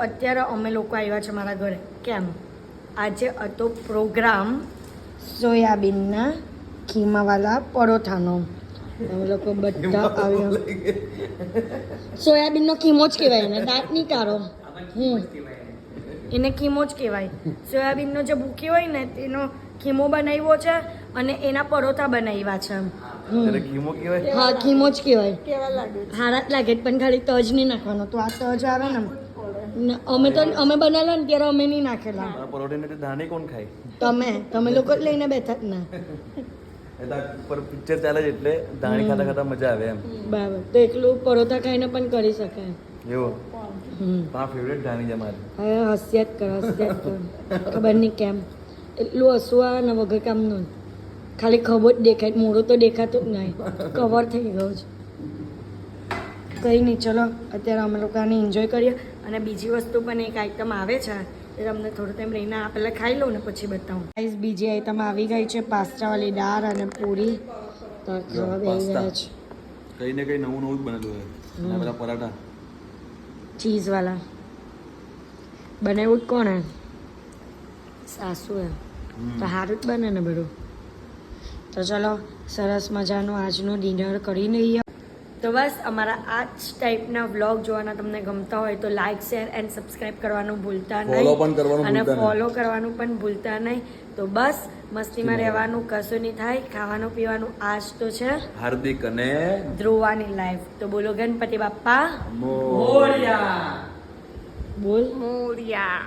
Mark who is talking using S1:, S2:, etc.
S1: અત્યારે અમે લોકો આવ્યા છે મારા ઘરે. કેમ? આજે હતો પ્રોગ્રામ સોયાબીનના ખીમાવાલા પરોઠાનો. અમે લોકો બધા આવ્યા. સોયાબીનનો ખીમો જ કહેવાય એને, દાંત નહીં કાઢો. એને ખીમો જ કહેવાય. સોયાબીનનો જે ભૂકી હોય ને તેનો ખીમો બનાવ્યો છે અને એના પરોઠા બનાવ્યા છે. હા, ખીમો જ કહેવાય. હારા જ લાગે પણ ખાલી તજ નહીં નાખવાનો. તો આ તજ આવે ને અમે બનાવેલા ને ત્યારે અમે નહીં નાખેલા.
S2: કોણ ખાય?
S1: તમે લોકો જ લઈને બેઠા જ ને.
S2: પર પિક્ચર ચાલે છે એટલે દાણી ખાતા ખાતા મજા આવે એમ.
S1: બરાબર. તો એકલું પરોઠા ખાઈને પણ કરી શકાય.
S2: એવું મારા ફેવરેટ દાણી છે મારી.
S1: હવે હસ્યા જ કર. ખબર નહીં કેમ એટલું હસવું આવે ને વગર કામનું. ખાલી ખબર જ દેખાય, મોઢું તો દેખાતું જ નહીં. કવર થઈ ગયું છે. કંઈ નહીં, ચલો અત્યારે અમે લોકો આને એન્જોય કરીએ. અને બીજી વસ્તુ પણ એક આઈટમ આવે છે એ તમને થોડો ટાઈમ રહીને આ પહેલાં ખાઈ લઉં ને પછી બતાવું. બીજી આઈટમ આવી ગઈ છે પાસ્તાવાળી દાળ અને પૂરી. તો ખાવા બેસી ગયા છે.
S2: કઈ ને કઈ નવું નવું જ બનેલું હોય. બધા પરાઠા
S1: ચીઝવાળા બનાવ્યું જ કોણે? સાસુ એમ. તો સારું જ બને ને બધું. તો ચલો સરસ મજાનું આજનું ડિનર કરી લઈએ. તો બસ અમારા આ જ ટાઈપના વ્લોગ જોવાના તમને ગમતા હોય તો લાઇક શેર એન્ડ સબસ્ક્રાઇબ કરવાનું ભૂલતા નહીં. અને ફોલો કરવાનું પણ ભૂલતા નહીં. તો બસ મસ્તીમાં રહેવાનું, કશું નહીં થાય. ખાવાનું પીવાનું આજ તો છે
S2: હાર્દિક અને
S1: ધ્રુવાની લાઈફ. તો બોલો ગણપતિ બાપ્પા
S2: મોરયા.
S1: બોલ મોરયા.